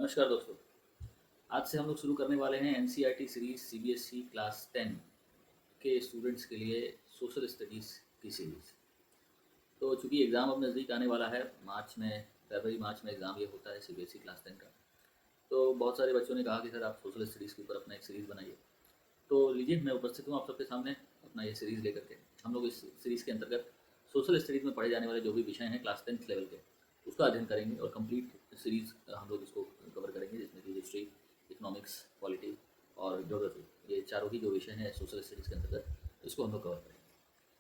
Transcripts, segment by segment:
नमस्कार दोस्तों। आज से हम लोग शुरू करने वाले हैं एनसीईआरटी सीरीज सीबीएसई क्लास 10 के स्टूडेंट्स के लिए सोशल स्टडीज़ की सीरीज़। तो चूंकि एग्ज़ाम अब नज़दीक आने वाला है, मार्च में, फरवरी मार्च में एग्ज़ाम ये होता है सीबीएसई क्लास 10 का। तो बहुत सारे बच्चों ने कहा कि सर आप सोशल स्टडीज़ के ऊपर अपना एक सीरीज़ बनाइए। तो लीजिए, मैं उपस्थित हूँ आप सबके सामने अपना ये सीरीज़ लेकर के। हम लोग इस सीरीज़ के अंतर्गत सोशल स्टडीज़ में पढ़े जाने वाले जो भी विषय हैं क्लास 10th लेवल के, उसका अध्ययन करेंगे और कंप्लीट सीरीज़ हम लोग इसको कवर करेंगे, जिसमें कि हिस्ट्री, इकोनॉमिक्स, पॉलिटी और ज्योग्राफी, ये चारों ही जो विषय हैं सोशल स्टडीज़ के अंतर्गत, इसको हम लोग कवर करेंगे।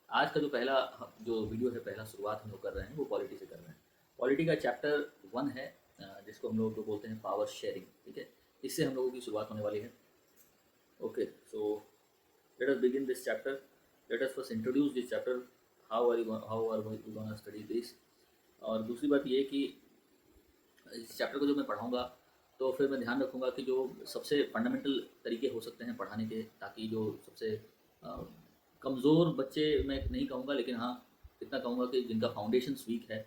आज का जो पहला जो वीडियो है, पहला शुरुआत हम लोग कर रहे हैं वो पॉलिटी से कर रहे हैं। पॉलिटी का चैप्टर 1 है, जिसको हम लोग बोलते हैं पावर शेयरिंग। ठीक है, इससे हम लोगों की शुरुआत होने वाली है। Okay, so let us begin this chapter. Let us first introduce this chapter. How are we going to study this? और दूसरी बात ये कि इस चैप्टर को जो मैं पढ़ाऊँगा, तो फिर मैं ध्यान रखूँगा कि जो सबसे फंडामेंटल तरीके हो सकते हैं पढ़ाने के, ताकि जो सबसे कमज़ोर बच्चे, मैं नहीं कहूँगा, लेकिन हाँ इतना कहूँगा कि जिनका फाउंडेशंस वीक है,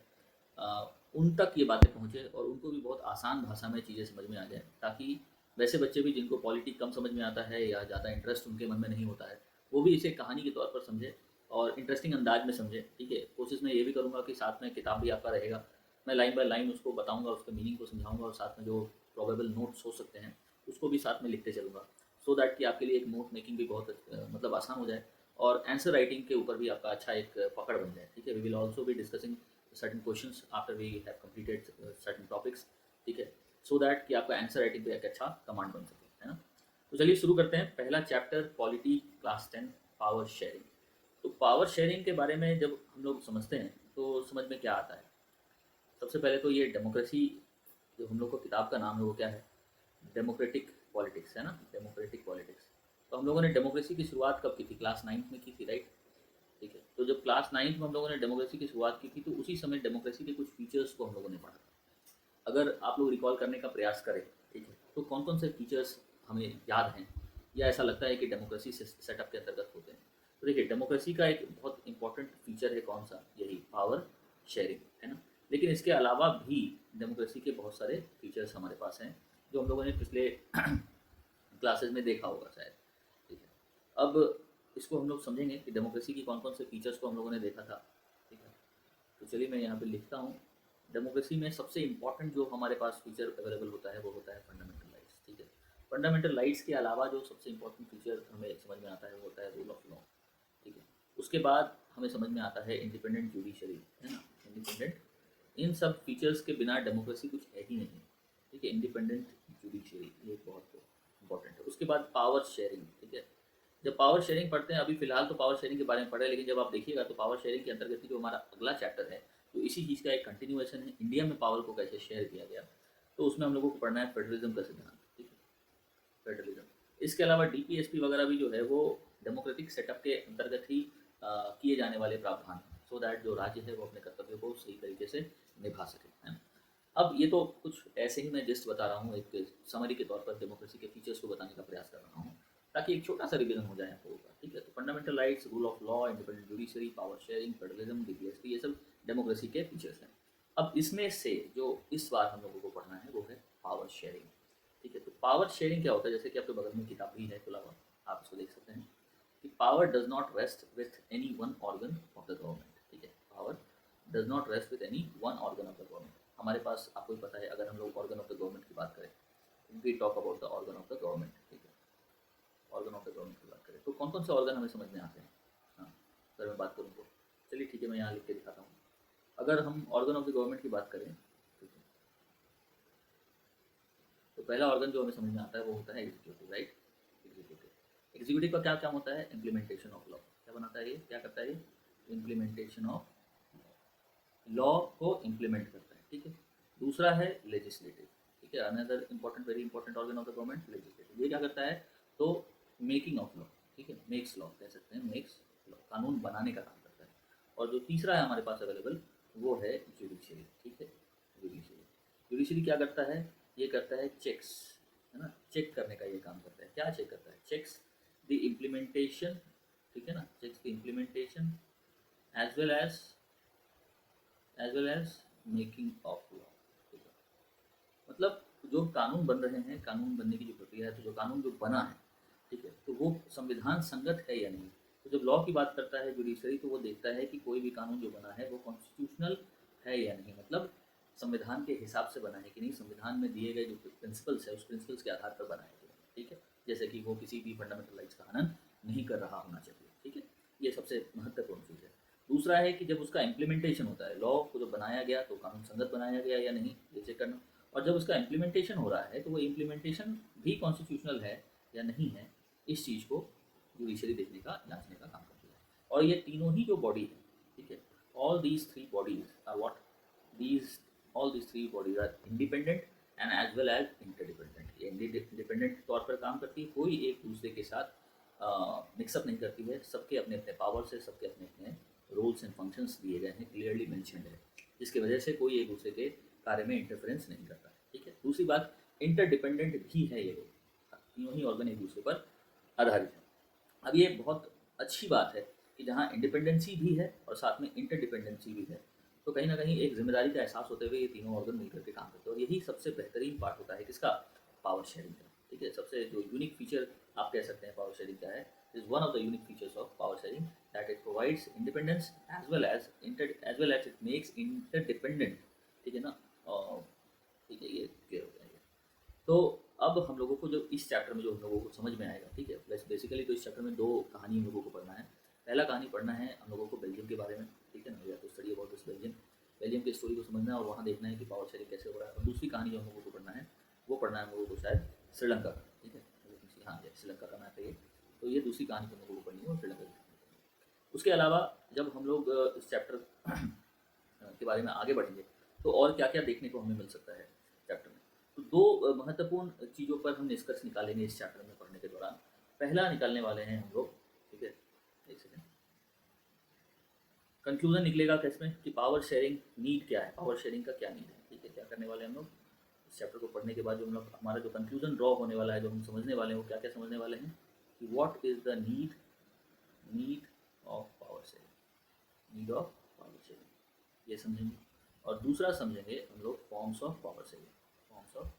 उन तक ये बातें पहुँचे और उनको भी बहुत आसान भाषा में चीज़ें समझ में आ जाए, ताकि वैसे बच्चे भी जिनको पॉलिटी कम समझ में आता है या ज़्यादा इंटरेस्ट उनके मन में नहीं होता है, वो भी इसे कहानी के तौर पर समझे और इंटरेस्टिंग अंदाज में समझे। ठीक है, कोशिश मैं ये भी करूँगा कि साथ में किताब भी आपका रहेगा, मैं लाइन बाय लाइन उसको बताऊँगा, उसके मीनिंग को समझाऊँगा और साथ में जो प्रोबेबल नोट्स हो सकते हैं उसको भी साथ में लिखते चलूँगा, सो दैट कि आपके लिए एक नोट मेकिंग भी बहुत मतलब आसान हो जाए और आंसर राइटिंग के ऊपर भी आपका अच्छा एक पकड़ बन जाए। ठीक है, वी विल ऑल्सो भी discussing certain questions after we have completed certain topics. ठीक है, सो दैट कि आपका आंसर राइटिंग पे एक अच्छा कमांड बन सके, है ना। तो चलिए शुरू करते हैं। पहला chapter polity class 10, power sharing. तो पावर शेयरिंग के बारे में जब हम लोग समझते हैं तो समझ में क्या आता है? सबसे पहले तो ये डेमोक्रेसी, जो हम लोग को किताब का नाम है वो क्या है? डेमोक्रेटिक पॉलिटिक्स, है ना, डेमोक्रेटिक पॉलिटिक्स। तो हम लोगों ने डेमोक्रेसी की शुरुआत कब की थी? क्लास 9th में की थी, राइट। ठीक है, तो जब क्लास 9th में हम लोगों ने डेमोक्रेसी की शुरुआत की थी, तो उसी समय डेमोक्रेसी के कुछ फीचर्स को हम लोगों ने पढ़ा था। अगर आप लोग रिकॉल करने का प्रयास करें, ठीक है, तो कौन कौन से फीचर्स हमें याद हैं या ऐसा लगता है कि डेमोक्रेसी से सेटअप के अंतर्गत होते हैं? तो देखिए, डेमोक्रेसी का एक बहुत इंपॉर्टेंट फीचर है कौन सा? यही पावर शेयरिंग, है ना। लेकिन इसके अलावा भी डेमोक्रेसी के बहुत सारे फीचर्स हमारे पास हैं, जो हम लोगों ने पिछले क्लासेस में देखा होगा शायद। ठीक है, अब इसको हम लोग समझेंगे कि डेमोक्रेसी की कौन कौन से फीचर्स को हम लोगों ने देखा था। ठीक है, तो चलिए मैं यहाँ पे लिखता हूँ। डेमोक्रेसी में सबसे इम्पॉर्टेंट जो हमारे पास फीचर अवेलेबल होता है वो होता है फंडामेंटल राइट्स। ठीक है, फंडामेंटल राइट्स के अलावा जो सबसे इम्पॉर्टेंट फीचर हमें समझ में आता है वो होता है रूल ऑफ लॉ। ठीक है, उसके बाद हमें समझ में आता है इंडिपेंडेंट जुडिशरी, है ना, इंडिपेंडेंट। इन सब फीचर्स के बिना डेमोक्रेसी कुछ है ही नहीं। ठीक है, इंडिपेंडेंट जुडिशरी ये बहुत इंपॉर्टेंट है। उसके बाद पावर शेयरिंग। ठीक है, जब पावर शेयरिंग पढ़ते हैं, अभी फिलहाल तो पावर शेयरिंग के बारे में पढ़े, लेकिन जब आप देखिएगा तो पावर शेयरिंग के अंतर्गत ही जो हमारा अगला चैप्टर है, तो इसी चीज़ का एक कंटिन्यूएशन है, इंडिया में पावर को कैसे शेयर किया गया। तो उसमें हम लोगों को पढ़ना है फेडरलिज्म का सिद्धांत। ठीक है, फेडरलिज्म। इसके अलावा डीपीएसपी वगैरह भी जो है वो डेमोक्रेटिक सेटअप के अंतर्गत ही किए जाने वाले प्रावधान हैं, सो दैट जो राज्य है वो अपने कर्तव्य को सही तरीके से निभा सके, है ना। अब ये तो कुछ ऐसे ही मैं जस्ट बता रहा हूँ, एक समरी के तौर पर डेमोक्रेसी के फीचर्स को बताने का प्रयास कर रहा हूँ, ताकि एक छोटा सा रिवीजन हो जाए आप लोगों का। ठीक है, तो fundamental rights, rule of law, independent judiciary, power sharing, federalism, DPSP, ये सब डेमोक्रेसी के फीचर्स हैं। अब इसमें से जो इस बार हम लोगों को पढ़ना है वो है पावर शेयरिंग। ठीक है, तो पावर शेयरिंग क्या होता है? जैसे कि आपके बगल में किताब भी है खुला हुआ, आप इसको देख सकते हैं कि power does not rest with any one organ of the government. ठीक है, power does not rest with any one organ of the government. हमारे पास, आपको ही पता है, अगर हम लोग ऑर्गन ऑफ द गवर्नमेंट की बात करें, we talk about the organ of the government. ठीक है, ऑर्गन ऑफ द गवर्नमेंट की बात करें तो कौन कौन से ऑर्गन हमें समझ में आते हैं? हाँ, अगर मैं बात करूँ तो चलिए ठीक है, मैं यहाँ लिख के दिखाता हूँ। अगर हम ऑर्गन ऑफ द गवर्नमेंट की बात करें, ठीक है, तो पहला ऑर्गन जो हमें समझ में आता है वो होता है एग्जीक्यूटिव, राइट। एग्जीक्यूटिव, एग्जीक्यूटिव का क्या काम होता है? Implementation of law. क्या बनाता है ये, क्या करता है ये? इम्प्लीमेंटेशन ऑफ लॉ को इम्प्लीमेंट करता है। ठीक है, दूसरा है लेजिस्लेटिव। ठीक है, another important, very important organ of the government, legislative. ये क्या करता है? तो मेकिंग ऑफ लॉ। ठीक है, मेक्स लॉ कह सकते हैं, मेक्स लॉ, कानून बनाने का काम करता है। और जो तीसरा है हमारे पास अवेलेबल, वो है जुडिशरी। ठीक है, जुडिशरी, जुडिशरी क्या करता है? ये करता है चेक्स, है ना, चेक करने का ये काम करता है। क्या चेक करता है? Checks the implementation. ठीक है ना, checks the implementation as well as making of law. ठीक है, मतलब तो जो कानून बन रहे हैं, कानून बनने की जो प्रक्रिया है, तो जो कानून जो बना है, ठीक है, तो वो संविधान संगत है या नहीं। तो जब लॉ की बात करता है जुडिशरी, तो वो देखता है कि कोई भी कानून जो बना है वो कॉन्स्टिट्यूशनल है या नहीं, मतलब संविधान के हिसाब से बना है कि नहीं, संविधान में दिए गए जो प्रिंसिपल्स है उस प्रिंसिपल्स के आधार पर बना है कि नहीं, ठीक है। जैसे कि वो किसी भी फंडामेंटल राइट्स का हनन नहीं कर रहा होना चाहिए, ठीक है। ये सबसे महत्वपूर्ण चीज़ है। दूसरा है कि जब उसका इम्प्लीमेंटेशन होता है, लॉ को जब बनाया गया तो कानून संगत बनाया गया या नहीं, ये चेक करना। और जब उसका इम्प्लीमेंटेशन हो रहा है तो वो इम्प्लीमेंटेशन भी कॉन्स्टिट्यूशनल है या नहीं है, इस चीज़ को जुडिशरी देखने का, जांचने का काम करती है। और ये तीनों ही जो बॉडी है, ठीक है, all these three bodies are what, these all these three bodies are independent and as well as interdependent। ये इंडिपेंडेंट तौर पर काम करती है, कोई एक दूसरे के साथ मिक्सअप नहीं करती है, सबके अपने अपने पावर्स है, सबके अपने अपने रोल्स एंड फंक्शंस दिए गए हैं, क्लियरली मेंशनड है, जिसकी वजह से कोई एक दूसरे के कार्य में इंटरफेरेंस नहीं करता है, ठीक है। दूसरी बात, इंटरडिपेंडेंट भी है ये लोग, तीनों ही ऑर्गन एक दूसरे पर आधारित है। अब ये बहुत अच्छी बात है कि जहाँ इंडिपेंडेंसी भी है और साथ में इंटरडिपेंडेंसी भी है, तो कहीं ना कहीं एक जिम्मेदारी का एहसास होते हुए ये तीनों ऑर्गन मिलकर के काम करते हैं। और यही सबसे बेहतरीन पार्ट होता है किसका, पावर शेयरिंग का, ठीक है। सबसे जो यूनिक फीचर आप कह सकते हैं पावर शेयरिंग का है, is one of the unique features of power sharing, that it provides independence as well as it makes interdependent, ठीक है ना। ठीक है, ये क्लियर हो जाएगा। तो अब हम लोगों को जो इस चैप्टर में जो हम लोगों को समझ में आएगा, ठीक है, वैसे बेसिकली तो इस चैप्टर में दो कहानी हम लोगों को पढ़ना है। पहला कहानी पढ़ना है हम लोगों को बेल्जियम के बारे में, ठीक है ना, या तो study about this Belgium, Belgium की स्टोरी को समझना है और वहाँ देखना है कि पावर शेयरिंग कैसे हो रहा है। और दूसरी कहानी जो हम लोगों को पढ़ना है वो पढ़ना है हम लोगों को शायद श्रीलंका का, ठीक है। हाँ, ये श्रीलंका का मैप है ये, तो ये दूसरी कहानी तो हम लोगों को पढ़नी है और श्रीलंका की। उसके अलावा जब हम लोग इस चैप्टर के बारे में आगे बढ़ेंगे तो और क्या क्या देखने को हमें मिल सकता है चैप्टर में। तो दो महत्वपूर्ण चीज़ों पर हम निष्कर्ष निकालेंगे इस चैप्टर में पढ़ने के दौरान। पहला निकालने वाले हैं हम लोग, ठीक है, एक सेकेंड, कंक्लूजन निकलेगा किसमें कि पावर शेयरिंग नीड क्या है, पावर शेयरिंग का क्या नीड है, ठीक है। क्या करने वाले हैं हम लोग इस चैप्टर को पढ़ने के बाद, जो हम लोग हमारा जो कंक्लूजन ड्रॉ होने वाला है, जो हम समझने वाले हैं, वो क्या क्या समझने वाले हैं कि what is the need of power sharing, need of power sharing, ये समझेंगे। और दूसरा समझेंगे हम लोग forms of power sharing, forms of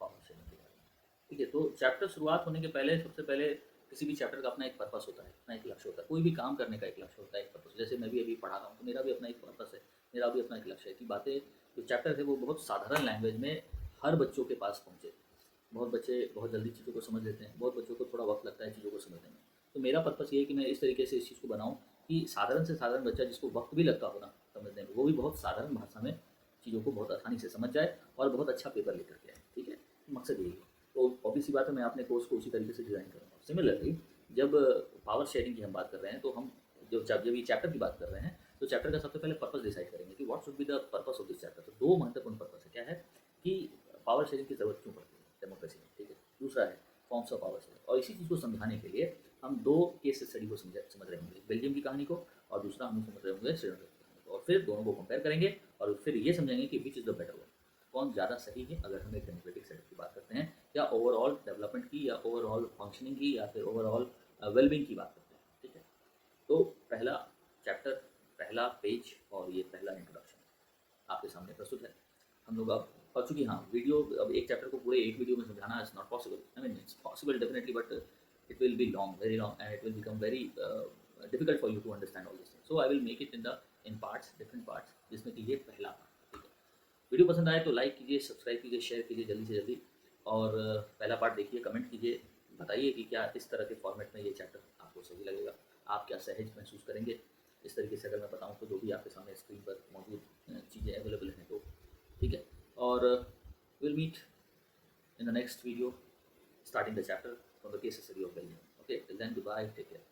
power sharing के बारे में, ठीक है। तो चैप्टर शुरुआत होने के पहले सबसे पहले किसी भी चैप्टर का अपना एक पर्पस होता है, अपना एक लक्ष्य होता है, कोई भी काम करने का एक लक्ष्य होता है, एक पर्पस। जैसे मैं भी अभी पढ़ा रहा हूँ तो मेरा भी अपना एक पर्पस है, मेरा भी अपना एक लक्ष्य है कि बातें जो चैप्टर है वो बहुत साधारण लैंग्वेज में हर बच्चों के पास पहुँचे। बहुत बच्चे बहुत जल्दी चीज़ों को समझ लेते हैं, बहुत बच्चों को थोड़ा वक्त लगता है चीज़ों को समझने में। तो मेरा पर्पस ये है कि मैं इस तरीके से इस चीज़ को बनाऊँ कि साधारण से साधारण बच्चा जिसको वक्त भी लगता हो ना समझने में, वो भी बहुत साधारण भाषा में चीज़ों को बहुत आसानी से समझ जाए और बहुत अच्छा पेपर लेकर के आए, ठीक है। मकसद यही है। तो ऑब्वियस सी बात है, मैं अपने कोर्स को उसी तरीके से डिज़ाइन करूँगा। सिमिलरली जब पावर शेयरिंग की हम बात कर रहे हैं तो हम जब ये चैप्टर की बात कर रहे हैं तो चैप्टर का सबसे पहले पर्पस डिसाइड करेंगे कि what should be the purpose of this chapter. तो दो महत्वपूर्ण पर्पस है, क्या है कि पावर शेयरिंग की ज़रूरत क्यों पड़ती है डेमोक्रेसी में, ठीक है। दूसरा है फॉर्म्स ऑफ पावर शेयरिंग। और इसी चीज़ को समझाने के लिए हम दो केस स्टडी को समझ रहे होंगे, बेल्जियम की कहानी को और दूसरा हम समझ रहे होंगे श्रीलंका की कहानी को, और फिर दोनों को कंपेयर करेंगे और फिर ये समझेंगे कि which is the better one, कौन ज़्यादा सही है अगर हम एक डेमोक्रेटिक सेटअप की बात करते हैं, या ओवरऑल डेवलपमेंट की, या ओवरऑल फंक्शनिंग की, या फिर ओवरऑल वेलबींग की बात करते हैं, ठीक है। तो पहला चैप्टर, पहला पेज और ये पहला इंट्रोडक्शन आपके सामने प्रस्तुत है। हम लोग अब पढ़ चुकी, हाँ, वीडियो अब एक चैप्टर को पूरे एक वीडियो में समझाना is not possible. I mean it's possible definitely, but it will be long, very long, and it will become very difficult for you to understand all this things. So I will make it in parts, different parts, जिसमें कि ये पहला part, ठीक है। Video पसंद आए तो like कीजिए, सब्सक्राइब कीजिए, शेयर कीजिए जल्दी से जल्दी। और पहला पार्ट देखिए, कमेंट कीजिए, बताइए कि क्या इस तरह के फॉर्मेट में ये चैप्टर आपको सही लगेगा, आप क्या सहज महसूस करेंगे इस तरीके से अगर मैं बताऊं तो, जो भी आपके सामने स्क्रीन पर मौजूद चीज़ें अवेलेबल हैं तो, ठीक है। और will meet in the next video starting the chapter from the case study of Belgium. Okay, till then, goodbye, take care.